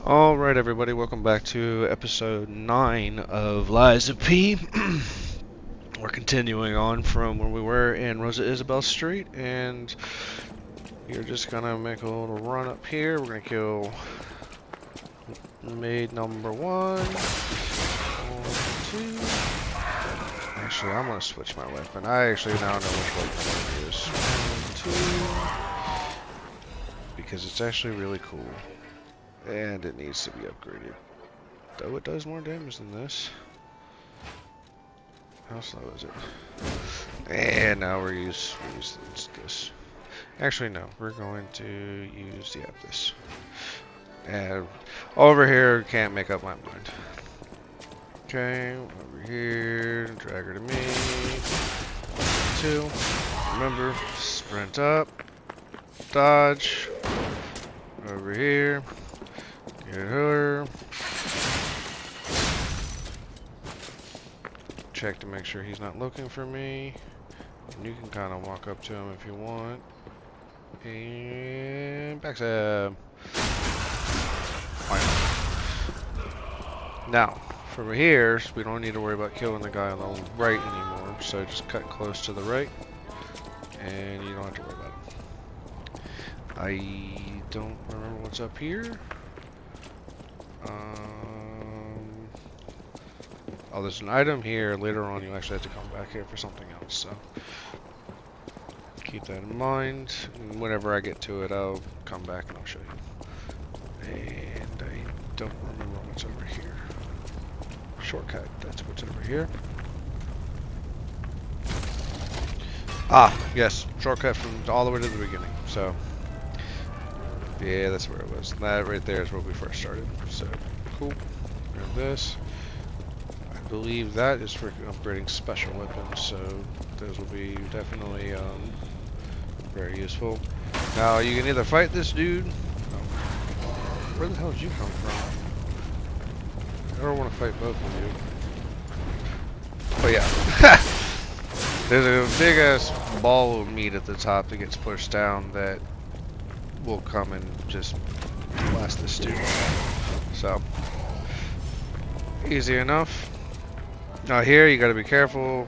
Alright, everybody, welcome back to episode 9 of Lies of P. We're continuing on from where we were in Rosa Isabel Street, and you're just gonna make a little run up here. We're gonna kill maid number 1, 2. Actually, I'm gonna switch my weapon. I actually now know which weapon to use. 1, 2. Because it's actually really cool. And it needs to be upgraded. Though it does more damage than this. How slow is it? And now we're use this. Actually, no. We're going to use this. And over here, can't make up my mind. Okay, over here, drag her to me. 2. Remember, sprint up, dodge. Over here, get her. Check to make sure he's not looking for me. And you can kind of walk up to him if you want. And backstab. Now, from here, we don't need to worry about killing the guy on the right anymore. So just cut close to the right. And you don't have to worry about him. I don't remember what's up here. Oh, there's an item here. Later on, you actually have to come back here for something else. So keep that in mind. And whenever I get to it, I'll come back and I'll show you. And I don't remember what's over here. Shortcut. That's what's over here. Ah, yes. Shortcut from all the way to the beginning. So, yeah, that's where it was. That right there is where we first started. So, cool. Grab this. I believe that is for upgrading special weapons, so those will be definitely very useful. Now, you can either fight this dude. Where the hell did you come from? I don't want to fight both of you. But yeah. There's a big ass ball of meat at the top that gets pushed down that will come and just blast this dude. So, easy enough. Now here you gotta be careful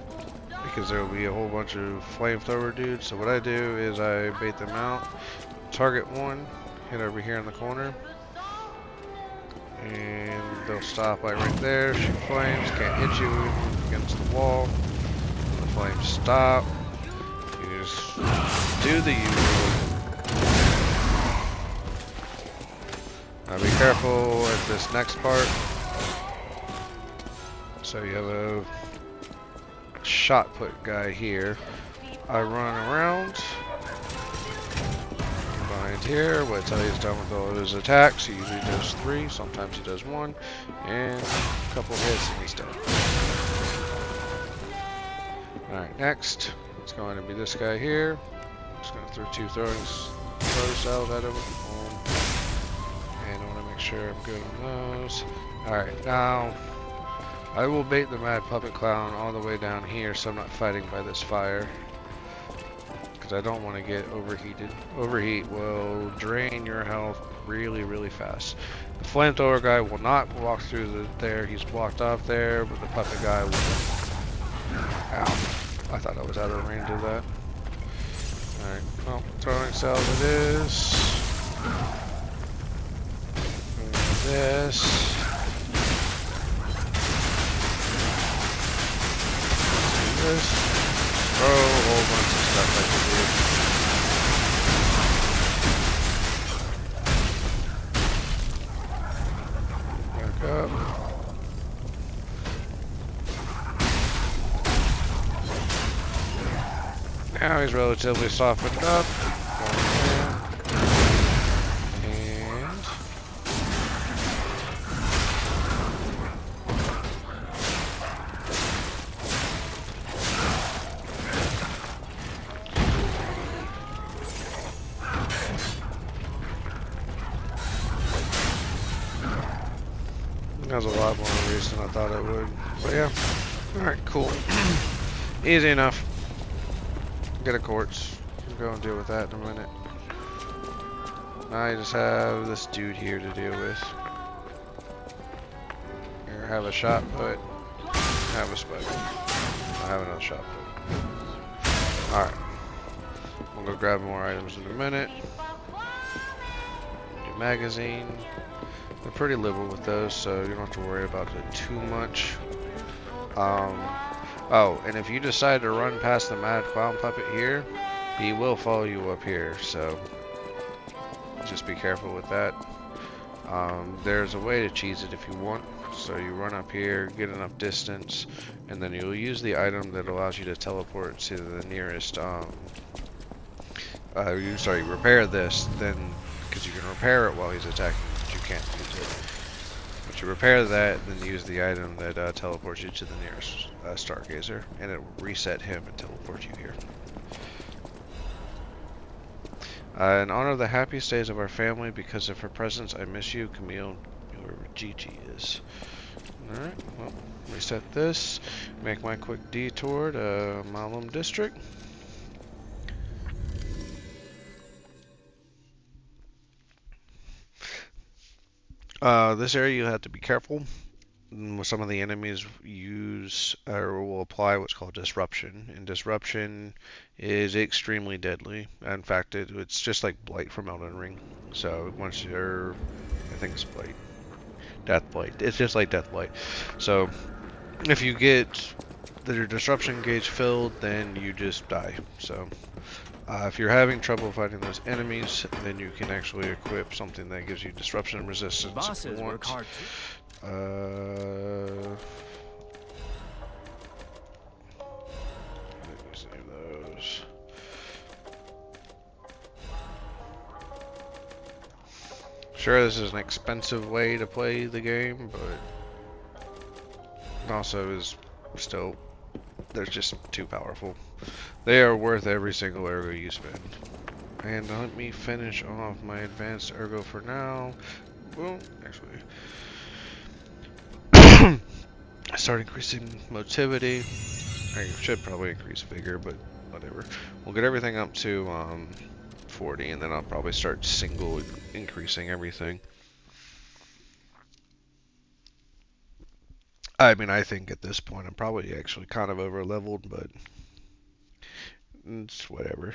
because there will be a whole bunch of flamethrower dudes. So what I do is I bait them out. Target one, hit over here in the corner. And they'll stop like right there, shoot flames, can't hit you against the wall. The flames stop. You just do the usual. Now be careful at this next part. So you have a shot put guy here. I run around. Behind here, wait till he's done with all of his attacks. He usually does 3, sometimes he does 1. And a couple hits and he's dead. Alright, next. It's going to be this guy here. I'm just going to throw 2 throw cells at him. And I want to make sure I'm good on those. Alright, now I will bait the Mad Puppet Clown all the way down here so I'm not fighting by this fire. Because I don't want to get overheated. Overheat will drain your health really, really fast. The flamethrower guy will not walk through there. He's blocked off there, but the puppet guy will. Ow. I thought I was out of range of that. Alright, well, throwing cells it is. This. This. Throw a whole bunch of stuff like we do. Back up. Now he's relatively softened up. And that was a lot more reason than I thought it would. But yeah. Alright, cool. Easy enough. Get a quartz. We'll go and deal with that in a minute. Now I just have this dude here to deal with. I have a shot put. I have a spike. I have another shot put. Alright. We'll go grab more items in a minute. New magazine. They're pretty liberal with those, so you don't have to worry about it too much. Oh, and if you decide to run past the Mad Clown Puppet here, he will follow you up here, so just be careful with that. There's a way to cheese it if you want. So you run up here, get enough distance, and then you'll use the item that allows you to teleport to the nearest, repair this, then, because you can repair it while he's attacking, but you can't use it. But you repair that, then use the item that teleports you to the nearest Stargazer, and it will reset him and teleport you here. In honor of the happiest days of our family, because of her presence, I miss you, Camille, whoever Gigi is. Alright, well, reset this, make my quick detour to Malum District. This area you have to be careful. Some of the enemies use or will apply what's called disruption, and disruption is extremely deadly. In fact, it's just like Blight from Elden Ring. So once you're, I think it's Blight, Death Blight. It's just like Death Blight. So if you get your disruption gauge filled, then you just die. So if you're having trouble fighting those enemies, then you can actually equip something that gives you disruption resistance. Bosses work hard too. Let me save those. Sure, this is an expensive way to play the game, but it also is still, they're just too powerful. They are worth every single ergo you spend. And let me finish off my advanced ergo for now. Well, actually, start increasing motility. I should probably increase vigor, but whatever. We'll get everything up to 40, and then I'll probably start single increasing everything. I mean, I think at this point I'm probably actually kind of over leveled, but it's whatever.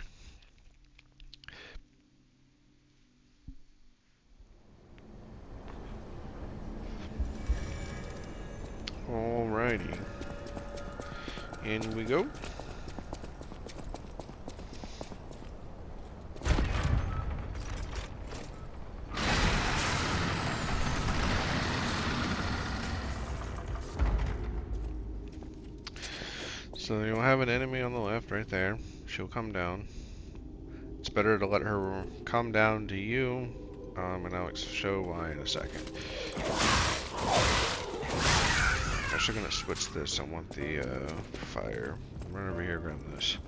Alrighty. In we go. So you'll have an enemy on the left right there. She'll come down. It's better to let her come down to you, and I'll show why in a second. I'm actually gonna switch this. I want the fire. Run over here, grab this.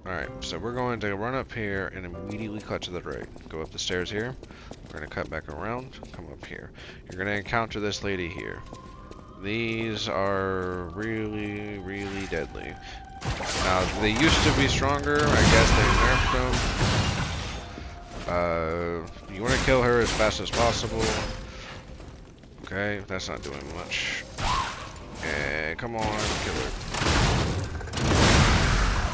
Alright, so we're going to run up here and immediately cut to the right. Go up the stairs here. We're gonna cut back around, come up here. You're gonna encounter this lady here. These are really, really deadly. Now, they used to be stronger. I guess they nerfed them. You want to kill her as fast as possible. Okay, that's not doing much. And come on, kill her.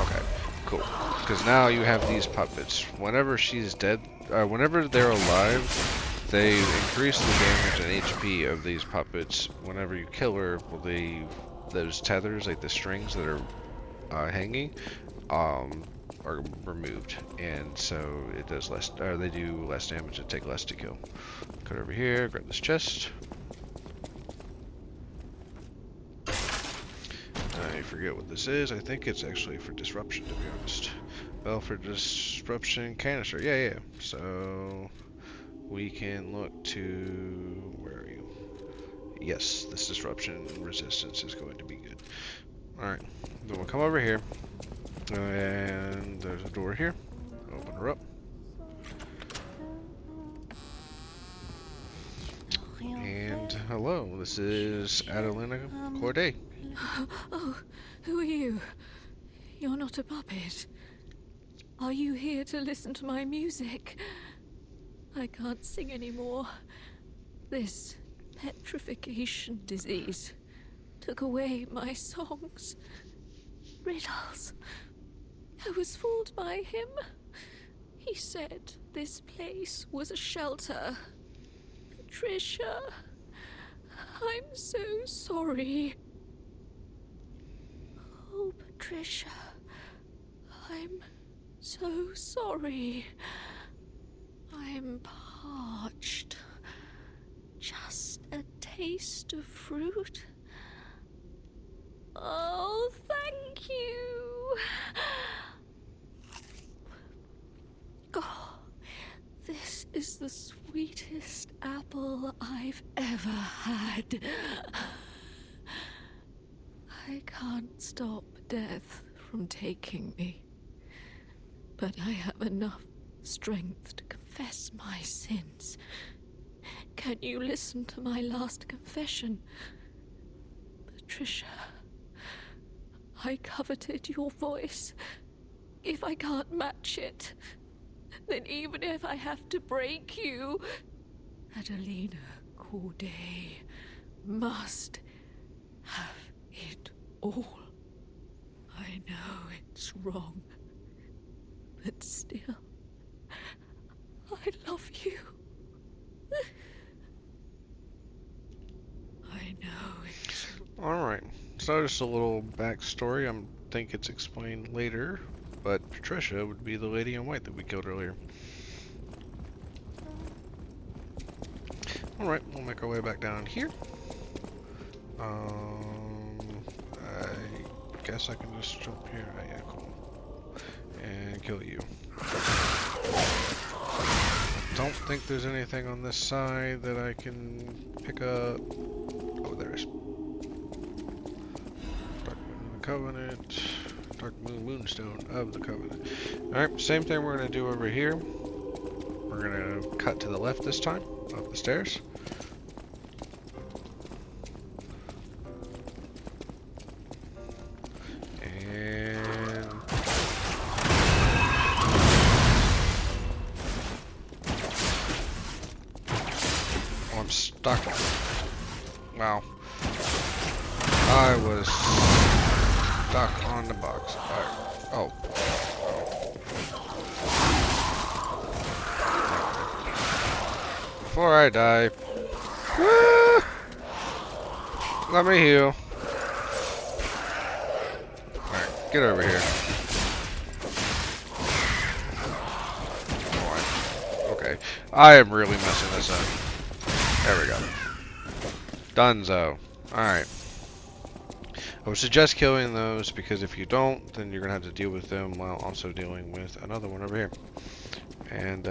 Okay, cool. Because now you have these puppets. Whenever she's dead, whenever they're alive, they increase the damage and HP of these puppets. Whenever you kill her, well, those tethers, like the strings that are hanging, are removed, and so it does less. They do less damage and take less to kill. Cut over here, grab this chest. I forget what this is. I think it's actually for disruption, to be honest. Well, for disruption canister. Yeah. So we can look to, where are you? Yes, this disruption resistance is going to be good. Alright, then we'll come over here. And there's a door here. Open her up. And hello, this is Adelina Corday. Oh, who are you? You're not a puppet. Are you here to listen to my music? I can't sing anymore. This petrification disease took away my songs, riddles. I was fooled by him. He said this place was a shelter. Patricia, I'm so sorry. Oh, Patricia, I'm so sorry. I'm parched. Just a taste of fruit. Oh, thank you. Oh, this is the sweetest apple I've ever had. I can't stop death from taking me, but I have enough strength to confess my sins. Can you listen to my last confession? Patricia, I coveted your voice. If I can't match it, then even if I have to break you, Adelina Corday must have it all. I know it's wrong, but still, I love you. I know it's wrong. Alright, so just a little backstory. I think it's explained later, but Patricia would be the lady in white that we killed earlier. Alright, we'll make our way back down here. I guess I can just jump here. Oh, yeah, cool. And kill you. Don't think there's anything on this side that I can pick up. Oh, there is. Dark Moon of the Covenant. Dark Moon Moonstone of the Covenant. Alright, same thing we're going to do over here. We're going to cut to the left this time, up the stairs. Stuck. Wow. I was stuck on the box. Oh. Before I die. Let me heal. Alright, get over here. Oh, okay. I am really messing this up. There we go. Dunzo. Alright. I would suggest killing those because if you don't, then you're going to have to deal with them while also dealing with another one over here. And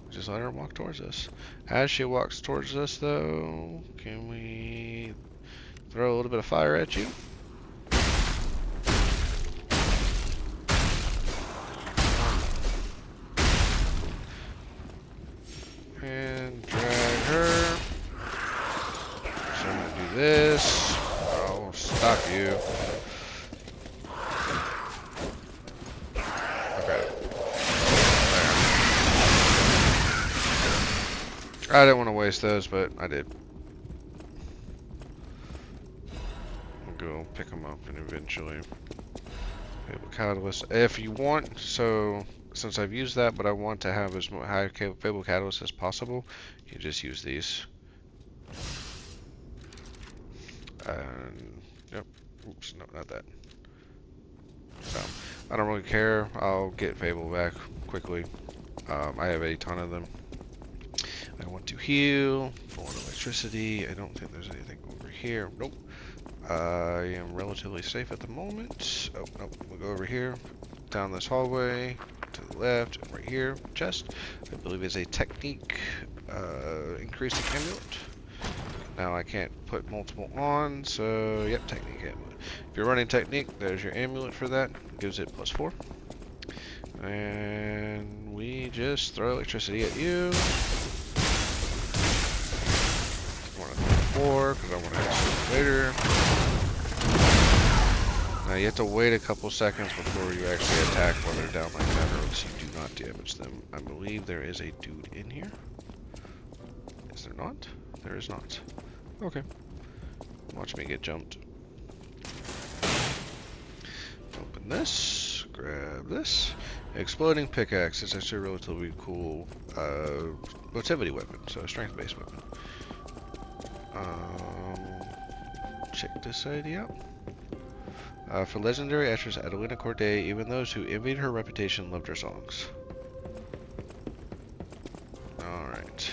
just let her walk towards us. As she walks towards us though, can we throw a little bit of fire at you? And drag her. So I'm gonna do this. I'll stop you. Okay. There. I didn't want to waste those, but I did. I'll go pick them up and eventually. Fable Catalyst. If you want, so since I've used that, but I want to have as high Fable Catalyst as possible, you just use these. And, yep. Oops, no, not that. So, I don't really care. I'll get Fable back quickly. I have a ton of them. I want to heal. Full on electricity. I don't think there's anything over here. Nope. I am relatively safe at the moment. Oh, nope. We'll go over here. Down this hallway. To the left. And right here. Chest. I believe is a technique. Increasing amulet. Now I can't put multiple on, so yep, technique amulet. If you're running technique, there's your amulet for that. Gives it +4. And we just throw electricity at you. I want to throw 4 because I want to have later. Now you have to wait a couple seconds before you actually attack while they're down like that, or else you do not damage them. I believe there is a dude in here. Is there not? there is not. Okay. Watch me get jumped. Open this. Grab this. Exploding pickaxe is actually a relatively cool motivity weapon, so a strength-based weapon. Check this idea out. For legendary actress Adelina Corday, even those who envied her reputation loved her songs. Alright.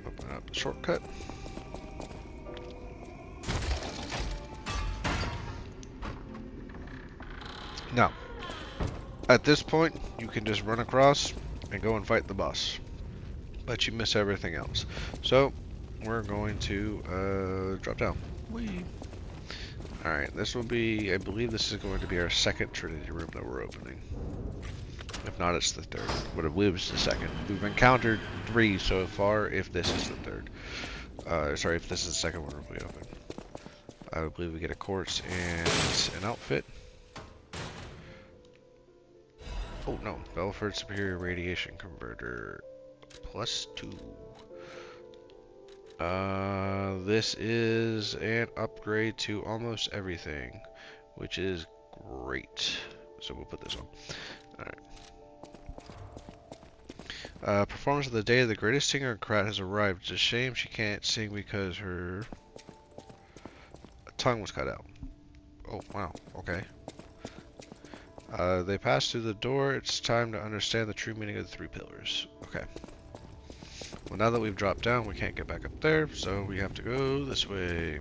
Open up the shortcut. Now, at this point, you can just run across and go and fight the boss. But you miss everything else. So, we're going to drop down. Whee! Alright, this will be, I believe this is going to be our second Trinity room that we're opening. If not, it's the third. But I believe it's the second. We've encountered 3 so far, if this is the third. Sorry, if this is the second one we open. I believe we get a quartz and an outfit. Oh no, Belford Superior Radiation Converter +2. This is an upgrade to almost everything, which is great. So we'll put this on. Alright. Performance of the day. The greatest singer in Krat has arrived. It's a shame she can't sing because her tongue was cut out. Oh, wow. Okay. They passed through the door. It's time to understand the true meaning of the 3 pillars. Okay. Well, now that we've dropped down, we can't get back up there, so we have to go this way.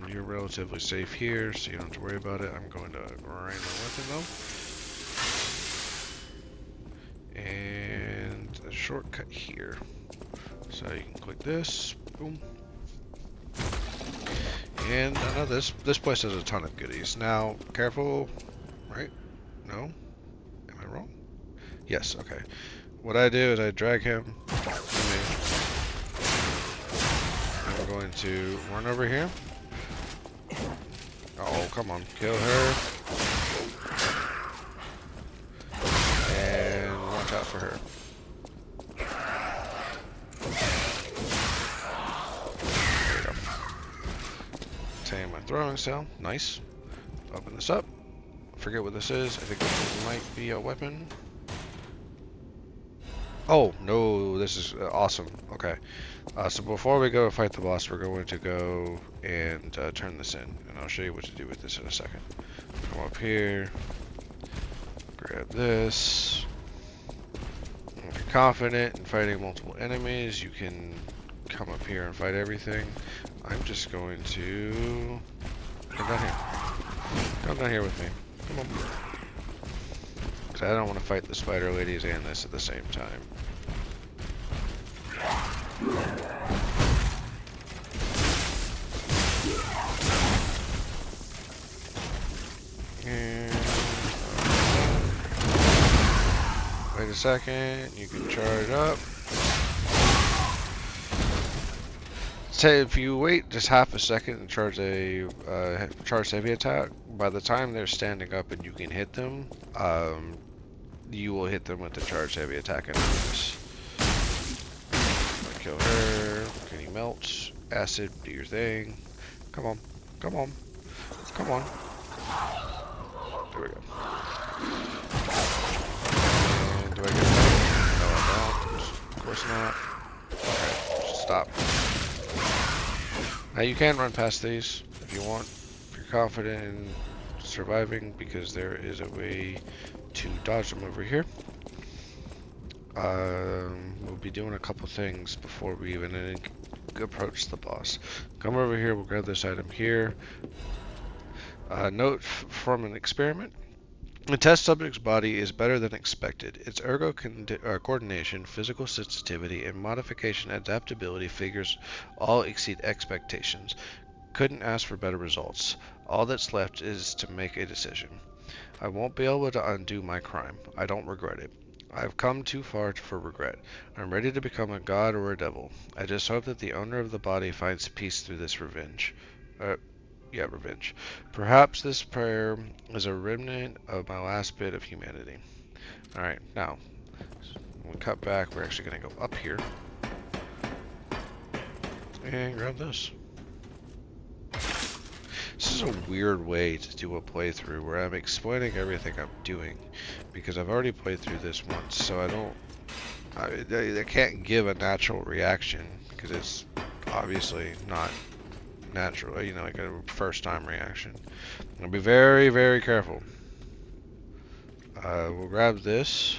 You're relatively safe here, so you don't have to worry about it. I'm going to grind my weapon, though. And a shortcut here. So you can click this. Boom. And I know this place has a ton of goodies. Now, careful, right? No? Am I wrong? Yes, okay. What I do is I drag him to me. And we're going to run over here. Oh, come on. Kill her. And watch out for her. There we go. Tame my throwing cell. Nice. Open this up. Forget what this is. I think this might be a weapon. Oh, no, this is awesome. Okay. So before we go fight the boss, we're going to go and turn this in. And I'll show you what to do with this in a second. Come up here. Grab this. If you're confident in fighting multiple enemies, you can come up here and fight everything. I'm just going to... Come down here. Come down here with me. Come on. Because I don't want to fight the spider ladies and this at the same time. And wait a second, you can charge up. Say if you wait just half a second and charge a charge heavy attack, by the time they're standing up and you can hit them, you will hit them with the charge heavy attack anyways. Kill her. Can you melt? Acid, do your thing. Come on. Come on. Come on. There we go. And do I get that? No, I don't. Of course not. Okay, stop. Now you can run past these if you want. If you're confident in surviving, because there is a way to dodge them over here. We'll be doing a couple things before we even approach the boss. Come over here, we'll grab this item here. Note from an experiment. The test subject's body is better than expected. Its ergo coordination, physical sensitivity, and modification adaptability figures all exceed expectations. Couldn't ask for better results. All that's left is to make a decision. I won't be able to undo my crime. I don't regret it. I've come too far for regret. I'm ready to become a god or a devil. I just hope that the owner of the body finds peace through this revenge. Yeah, revenge. Perhaps this prayer is a remnant of my last bit of humanity. Alright, now, when we cut back, we're actually going to go up here. And grab this. This is a weird way to do a playthrough where I'm explaining everything I'm doing. Because I've already played through this once, so I can't give a natural reaction. Because it's obviously not natural, you know, like a first time reaction. I'll be very, very careful. We'll grab this.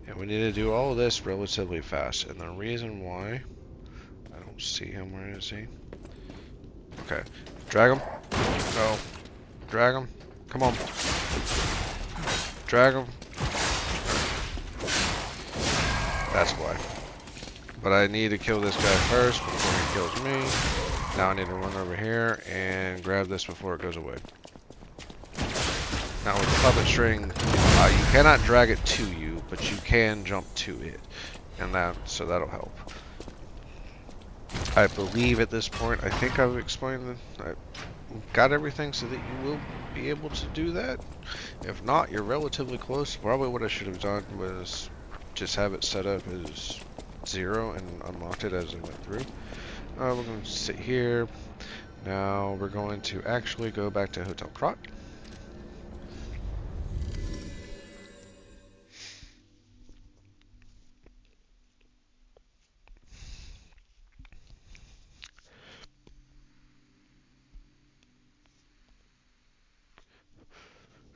And we need to do all of this relatively fast. And the reason why, I don't see him, where is he? Okay, drag him. No, drag him. Come on. Drag him. That's why. But I need to kill this guy first before he kills me. Now I need to run over here and grab this before it goes away. Now with the puppet string, you cannot drag it to you, but you can jump to it. And so that'll help. I believe at this point, I think I've explained that I've got everything so that you will be able to do that. If not, you're relatively close. Probably what I should have done was just have it set up as 0 and unlocked it as I went through. We're going to sit here. Now we're going to actually go back to Hotel Krot.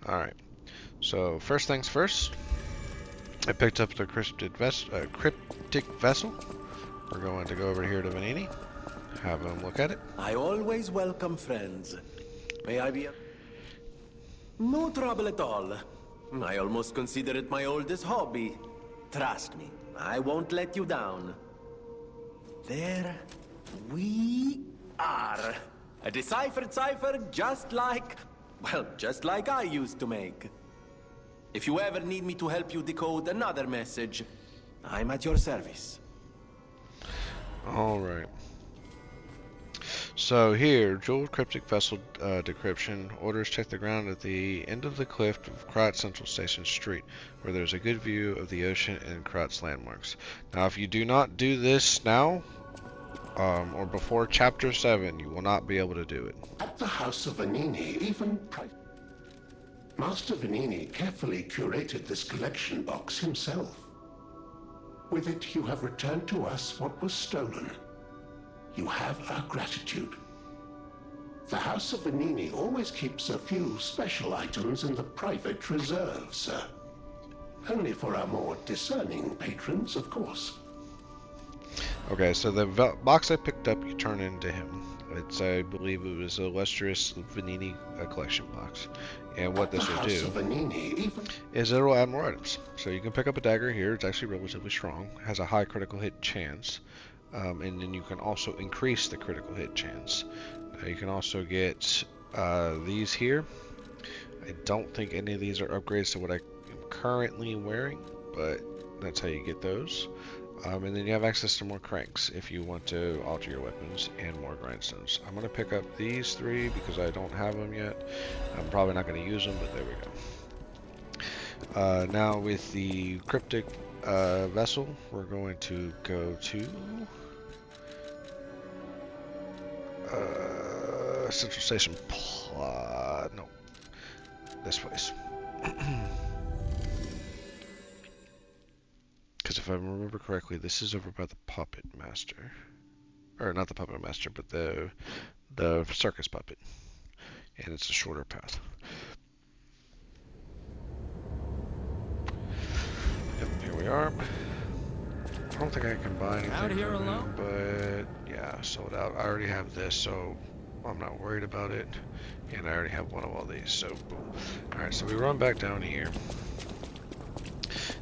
Alright, so first things first, I picked up the cryptic vessel. We're going to go over here to Vanini, have him look at it. I always welcome friends. May I be a... No trouble at all. I almost consider it my oldest hobby. Trust me, I won't let you down. There we are. A deciphered cipher just like... well, just like I used to make. If you ever need me to help you decode another message, I'm at your service. Alright. So here, jeweled cryptic vessel decryption. Orders check the ground at the end of the cliff of Krot Central Station Street, where there's a good view of the ocean and Krot's landmarks. Now, if you do not do this now, or before Chapter 7, you will not be able to do it. At the House of Vanini, Master Vanini carefully curated this collection box himself. With it, you have returned to us what was stolen. You have our gratitude. The House of Vanini always keeps a few special items in the private reserve, sir. Only for our more discerning patrons, of course. Okay, so the box I picked up, you turn into him. It's, I believe it was a Illustrious Vanini collection box. And what this will do is it'll add more items. So you can pick up a dagger here. It's actually relatively strong. Has a high critical hit chance. And then you can also increase the critical hit chance. You can also get these here. I don't think any of these are upgrades to what I am currently wearing, but that's how you get those. And then you have access to more cranks if you want to alter your weapons, and more grindstones. I'm going to pick up these 3 because I don't have them yet. I'm probably not going to use them, but there we go. Now with the cryptic vessel, we're going to go to Central Station no, this place. Because if I remember correctly, this is over by the Puppet Master. Or not the Puppet Master, but the circus puppet. And it's a shorter path. Yep, here we are. I don't think I can buy anything Out here from alone? him, but yeah, sold out. I already have this, so I'm not worried about it. And I already have one of all these, so boom. Alright, so we run back down here.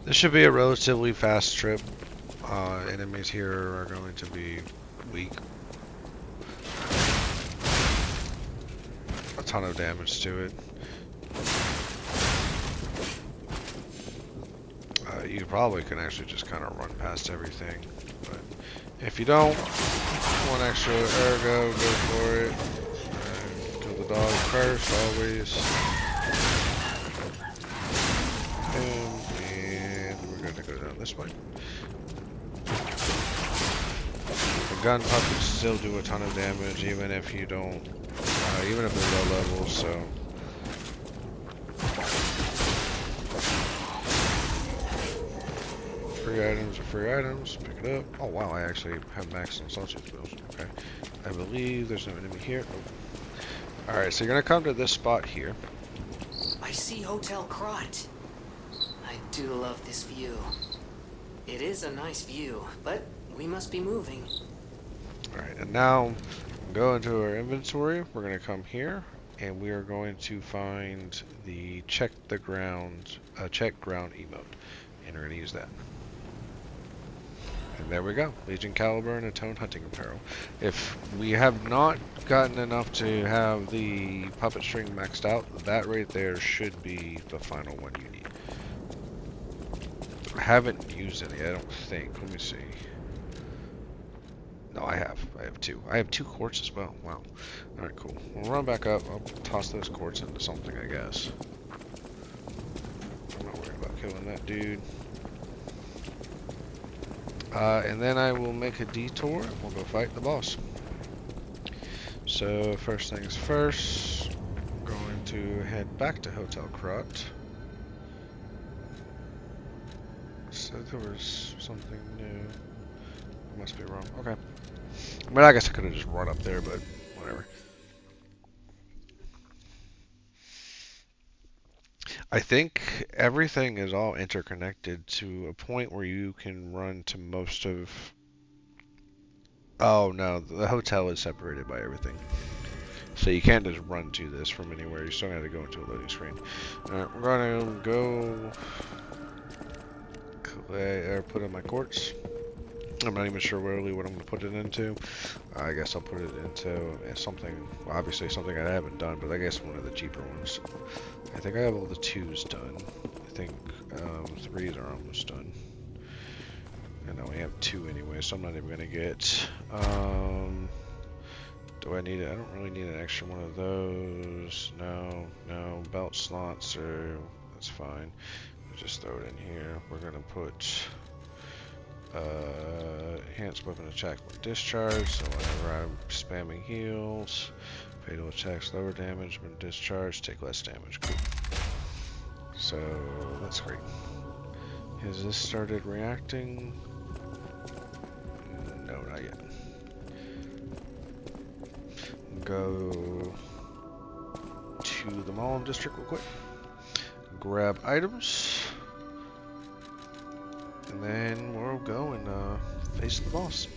This should be a relatively fast trip. Enemies here are going to be weak. A ton of damage to it. You probably can actually just kind of run past everything, but If you don't want extra ergo, go for it. Kill the dog first, always. And we're going to go down this way. The gun puppets still do a ton of damage, even if you don't, even if they're low levels, so. Free items are free items. Pick it up. Oh wow, I actually have max on sausage bills. Okay. I believe there's no enemy here. Oh. Alright, so you're gonna come to this spot here. I see Hotel Crot. I do love this view. It is a nice view, but we must be moving. Alright, and now go into our inventory. We're gonna come here and we are going to find the check ground emote. And we're gonna use that. And there we go, Legion Caliber and Atone Hunting Apparel. If we have not gotten enough to have the puppet string maxed out, that right there should be the final one you need. I haven't used any, I don't think. Let me see. No, I have two. I have 2 quartz as well. Wow. Alright, cool. We'll run back up. I'll toss those quartz into something, I guess. I'm not worried about killing that dude. And then I will make a detour. We'll go fight the boss. So first things first, I'm going to head back to Hotel Crot. Said there was something new. I must be wrong. Okay. I mean, I guess I could have just run up there, but whatever. I think everything is all interconnected to a point where you can run to most of... Oh no, the hotel is separated by everything. So you can't just run to this from anywhere, you still have to go into a loading screen. Alright, we're gonna go... put in my quartz. I'm not even sure really what I'm going to put it into. I guess I'll put it into something, obviously something I haven't done, but I guess one of the cheaper ones. I think I have all the 2s done. I think 3s are almost done. And I only have 2 anyway, so I'm not even going to get... do I need it? I don't really need an extra one of those. No, no. Belt slots are... That's fine. Just throw it in here. We're going to put... enhanced weapon attack with discharge, so whenever I'm spamming heals, fatal attacks lower damage when discharged, take less damage. Cool. So that's great. Has this started reacting? No, not yet. Go to the Malm district real quick. Grab items. And then we'll go and face the boss.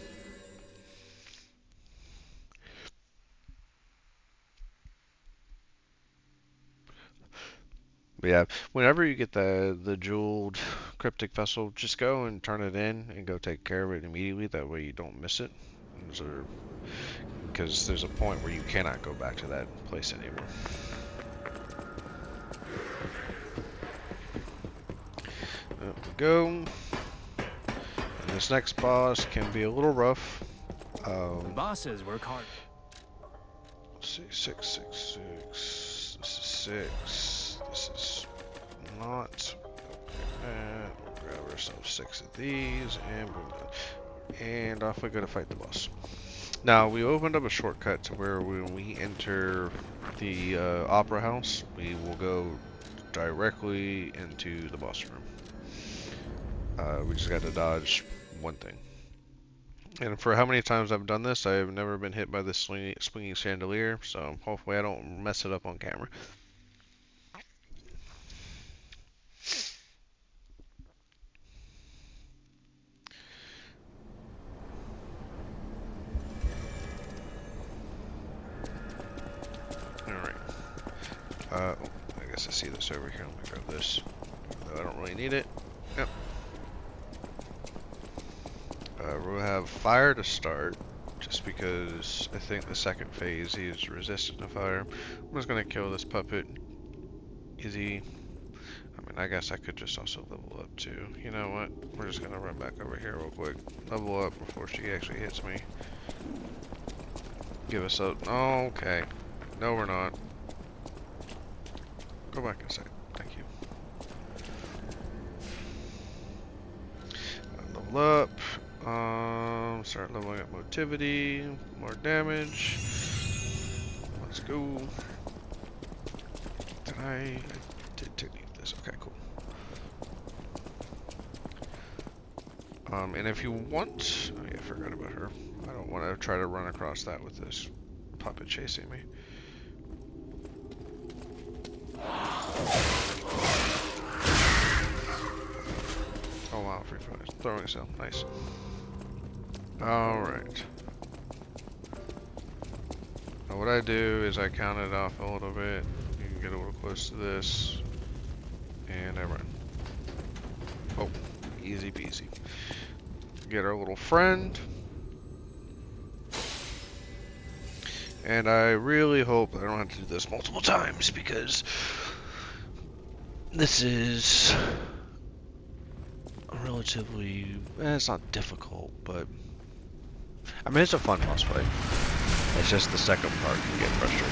But yeah, whenever you get the jeweled cryptic vessel, just go and turn it in and go take care of it immediately. That way you don't miss it. Because there's a point where you cannot go back to that place anymore. There we go. And this next boss can be a little rough. The bosses work hard. Let's see, 666. This is 6. This is not. We'll grab ourselves 6 of these, and boom. And off we go to fight the boss. Now, we opened up a shortcut to where when we enter the Opera House, we will go directly into the boss room. We just got to dodge one thing. And for how many times I've done this, I have never been hit by this swinging chandelier, so hopefully I don't mess it up on camera. Alright. Oh, I guess I see this over here. Let me grab this. Though I don't really need it. Yep. We'll have fire to start, just because I think the second phase he is resistant to fire. I'm just gonna kill this puppet. Easy. I mean, mean, I guess I could just also level up too. You know what? We're just gonna run back over here real quick. Level up before she actually hits me. Give us a... Oh, okay. No, we're not. Go back inside. Thank you. Level up. Start leveling up motivity. More damage. Let's go. Did I did technique this. Okay, cool. And if you want... Oh yeah, I forgot about her. I don't want to try to run across that with this puppet chasing me. Oh wow, free fires. Throwing cell. Nice. Alright. Now what I do is I count it off a little bit. You can get a little close to this. And I run. Oh, easy peasy. Get our little friend. And I really hope I don't have to do this multiple times because this is relatively, it's not difficult, but I mean, it's a fun boss fight. It's just the second part can get frustrating.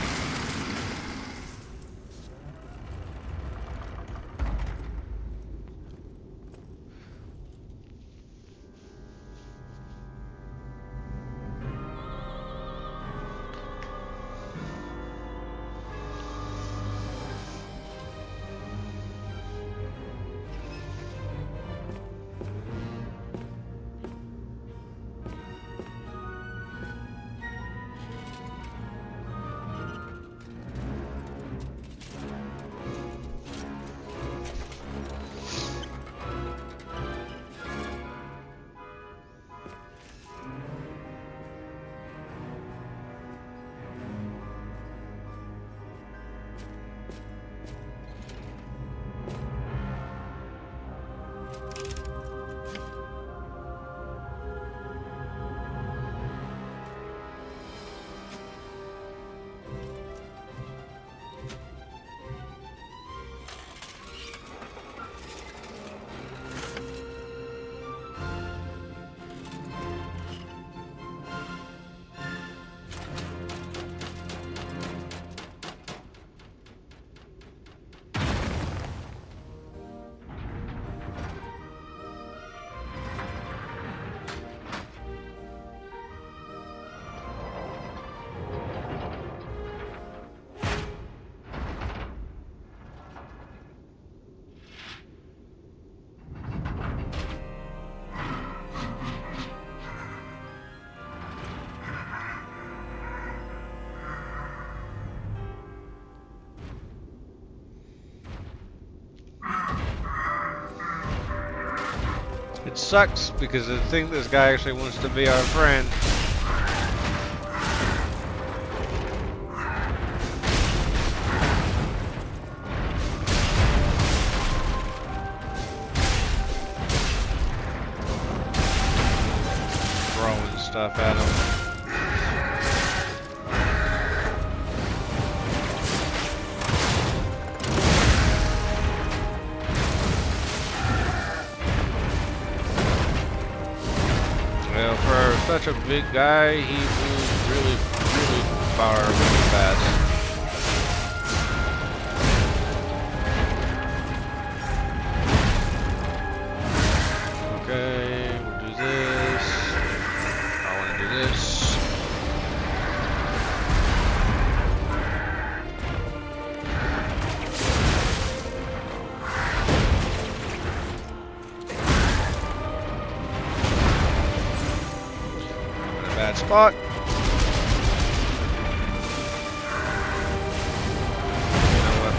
It sucks because I think this guy actually wants to be our friend. Throwing stuff at him. Well, for such a big guy, he moves really, really far, really fast. Okay, we'll do this. I want to do this. Bad spot. You know what?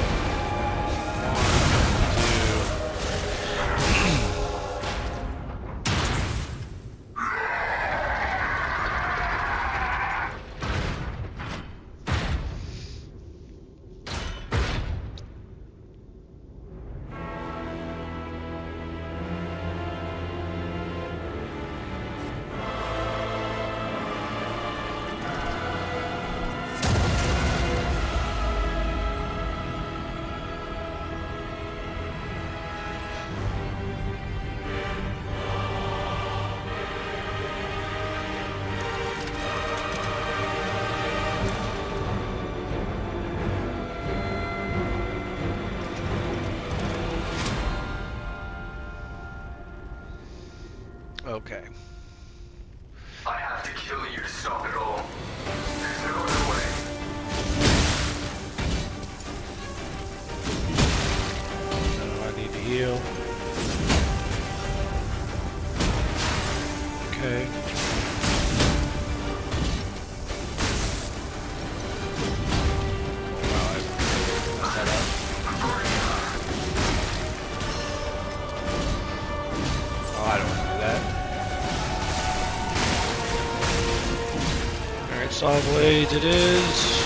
Okay. I have to kill you to stop it all. There's no other way. No, I need to heal. Okay. Oh, wow, I messed that up. Oh, I don't want to do that. Alright, saw blades it is.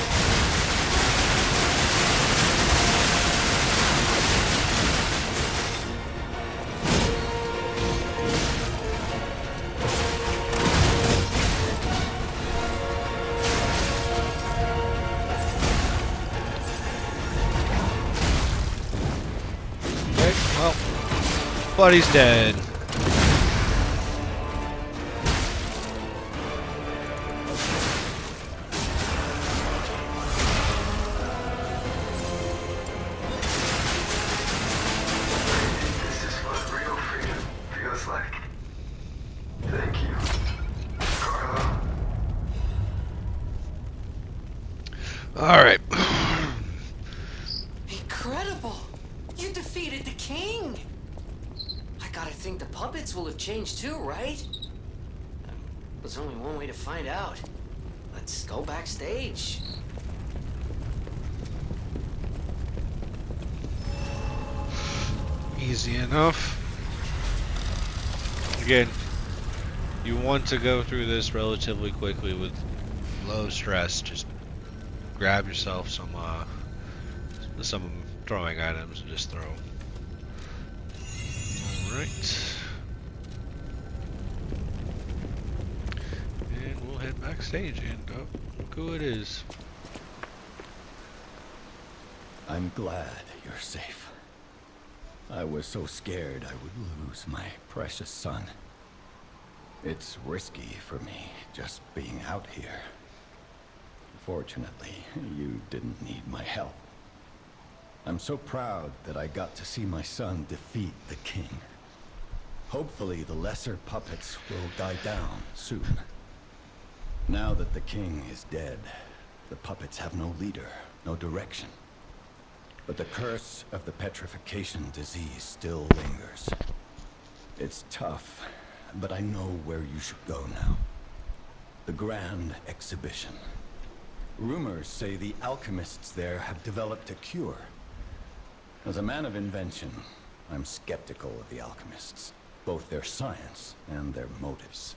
Okay, well, buddy's dead. This is what real freedom feels like. Thank you, Carlo. Alright. Incredible! You defeated the king! I gotta think the puppets will have changed too, right? There's only one way to find out. Let's go backstage. Easy enough. Again, you want to go through this relatively quickly with low stress. Just grab yourself some throwing items and just throw. Alright. And we'll head backstage and look who it is. I'm glad you're safe. I was so scared I would lose my precious son. It's risky for me just being out here. Fortunately, you didn't need my help. I'm so proud that I got to see my son defeat the king. Hopefully the lesser puppets will die down soon. Now that the king is dead, the puppets have no leader, no direction. But the curse of the petrification disease still lingers. It's tough, but I know where you should go now. The Grand Exhibition. Rumors say the alchemists there have developed a cure. As a man of invention, I'm skeptical of the alchemists, both their science and their motives.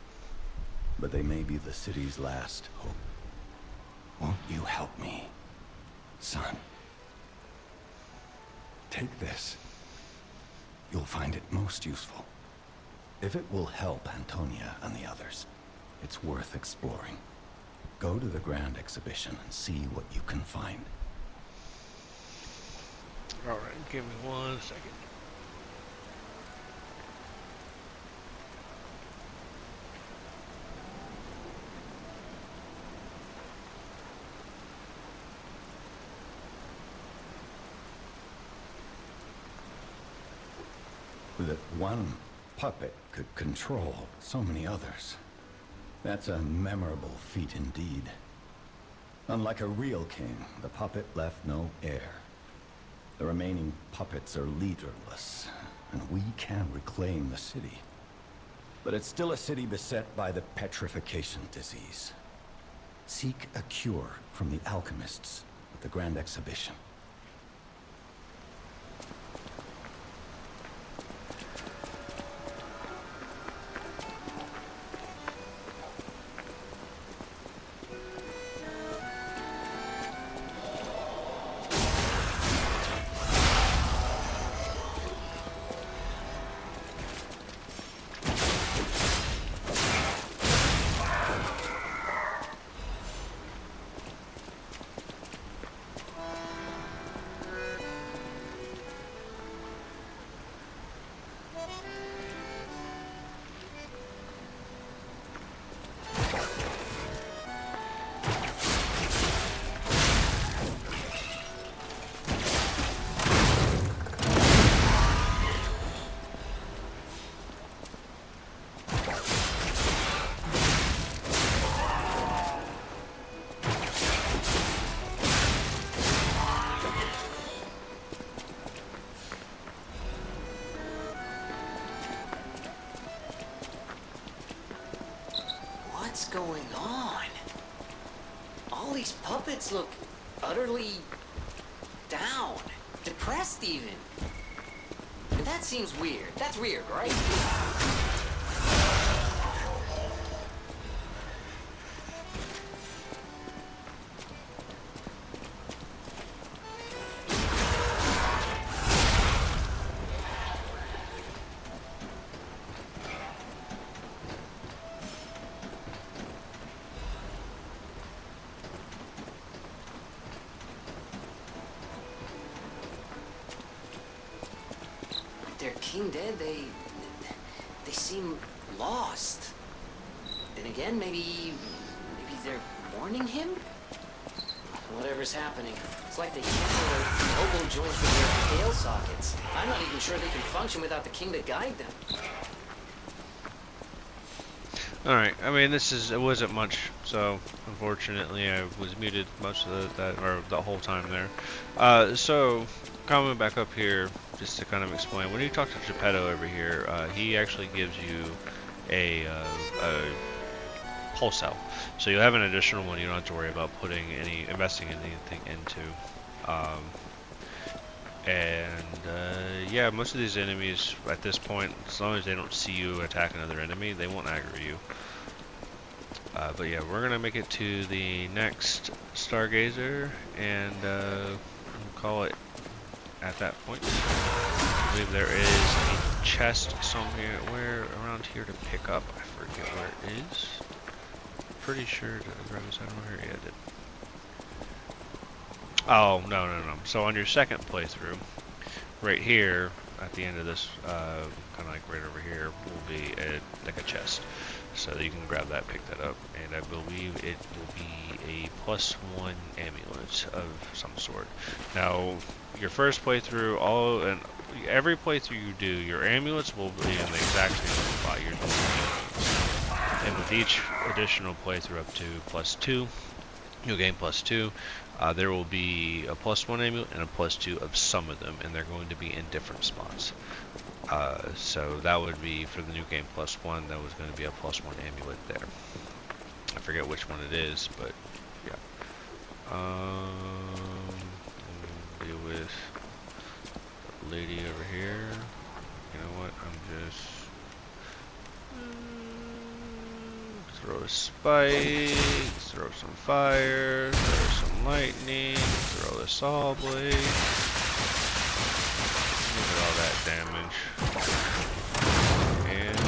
But they may be the city's last hope. Won't you help me, son? Take this. You'll find it most useful. If it will help Antonia and the others, it's worth exploring. Go to the Grand Exhibition and see what you can find. Alright, give me 1 second. That one puppet could control so many others. That's a memorable feat indeed. Unlike a real king, the puppet left no heir. The remaining puppets are leaderless, and we can reclaim the city. But it's still a city beset by the petrification disease. Seek a cure from the alchemists at the Grand Exhibition. going on? All these puppets look utterly down, depressed even. And that seems weird. That's weird, right? Their king dead, they seem lost. Then again, maybe they're mourning him? Whatever's happening, it's like they canceled their elbow joints with their tail sockets. I'm not even sure they can function without the king to guide them. Alright, I mean, it wasn't much, so unfortunately I was muted most of the whole time there. So, coming back up here, just to kind of explain, when you talk to Geppetto over here, he actually gives you a wholesale. So you have an additional one you don't have to worry about investing anything into. Yeah, most of these enemies at this point, as long as they don't see you attack another enemy, they won't aggro you. But yeah, we're gonna make it to the next Stargazer, and we'll call it at that point. I believe there is a chest somewhere around here to pick up. I forget where it is. Pretty sure did I grab this item over here? Yeah, I did. Oh, no. So on your second playthrough, right here, at the end of this, kind of like right over here, will be like a chest. So you can grab that, pick that up, and I believe it will be a +1 amulet of some sort. Now, your first playthrough, every playthrough you do, your amulets will be in the exact same spot. And with each additional playthrough up to +2, you'll gain +2. There will be a +1 amulet and a +2 of some of them, and they're going to be in different spots. So that would be for the new game +1. That was going to be a +1 amulet there. I forget which one it is, but yeah. Deal with the lady over here. You know what? I'm just throw a spike, throw some fire, throw some lightning, throw a saw blade. Look at all that damage. And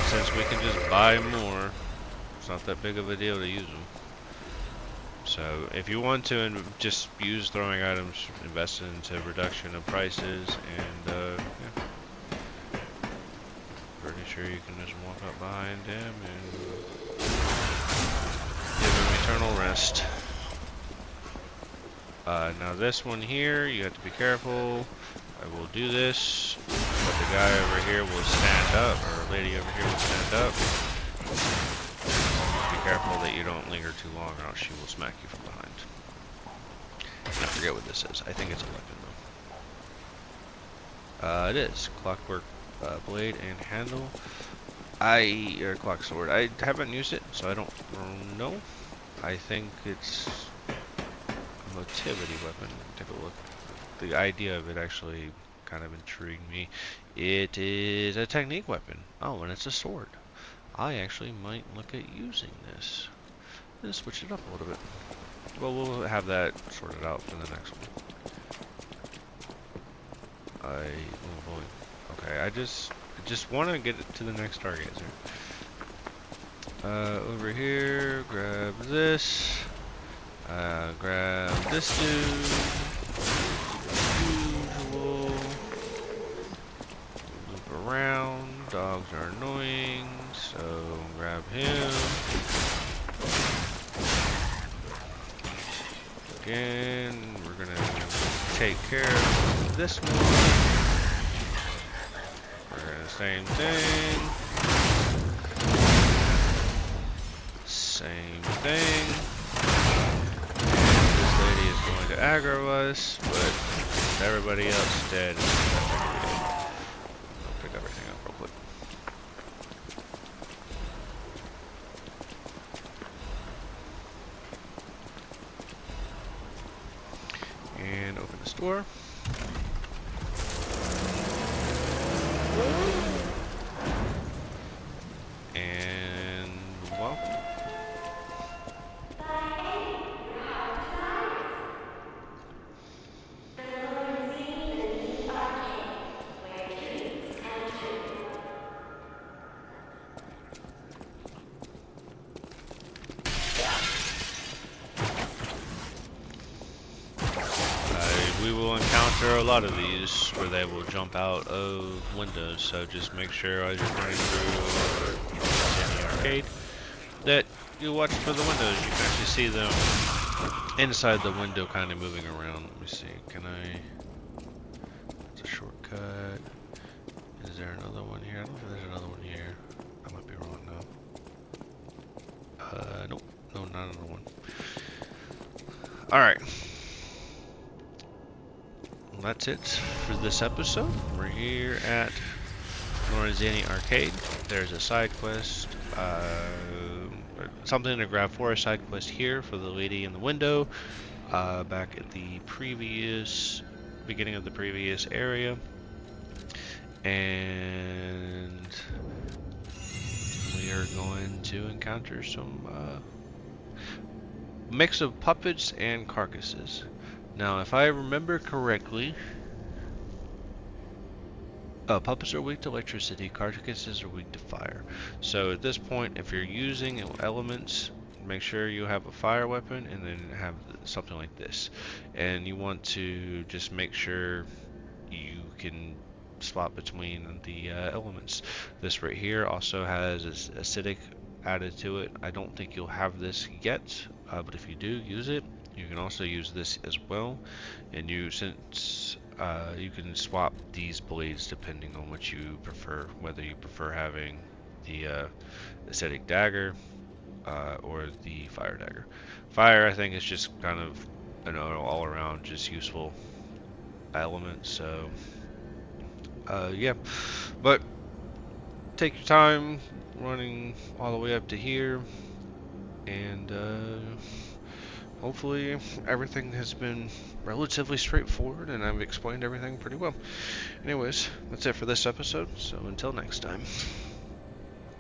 since we can just buy more, it's not that big of a deal to use them. So if you want to just use throwing items, invest into reduction of prices, and yeah. Pretty sure you can just walk up behind him and give him eternal rest. Now this one here, you have to be careful. I will do this, but the guy over here will stand up, or lady over here will stand up. Be careful that you don't linger too long, or else she will smack you from behind. And I forget what this is. I think it's a weapon though. It is clockwork blade and handle. Or clock sword. I haven't used it, so I don't know. I think it's a motility weapon. Take a look. The idea of it actually kind of intrigued me. It is a technique weapon. Oh, and it's a sword. I actually might look at using this. Let's switch it up a little bit. Well, we'll have that sorted out for the next one. Oh boy. Okay, I just want to get it to the next Stargazer. Over here, grab this. Grab this dude. Usual. Loop around. Dogs are annoying, so grab him. Again, we're gonna take care of this one. We're gonna same thing. Same thing. This lady is going to aggro us, but with everybody else dead, I'll pick everything up real quick. And open this door. And welcome. We will encounter a lot of these where they will jump out of windows, so just make sure as you're running through the arcade that you watch for the windows. You can actually see them inside the window kind of moving around. Let me see, can I... It's a shortcut. Is there another one here? I don't know if there's another one here. I might be wrong though. Nope. No, not another one. Alright. Well, that's it for this episode. We're here at Lorenzini Arcade. There's a side quest, something to grab for a side quest here for the lady in the window, back at the beginning of the previous area. And we are going to encounter some mix of puppets and carcasses. Now, if I remember correctly, puppets are weak to electricity, carcasses are weak to fire. So at this point, if you're using elements, make sure you have a fire weapon and then have something like this. And you want to just make sure you can swap between the elements. This right here also has acidic added to it. I don't think you'll have this yet, but if you do use it, you can also use this as well. And since you can swap these blades depending on what you prefer, whether you prefer having the acidic dagger or the fire dagger. Fire, I think, is just kind of an all around just useful element. So yeah, but take your time running all the way up to here, and hopefully everything has been relatively straightforward and I've explained everything pretty well. Anyways, that's it for this episode, so until next time.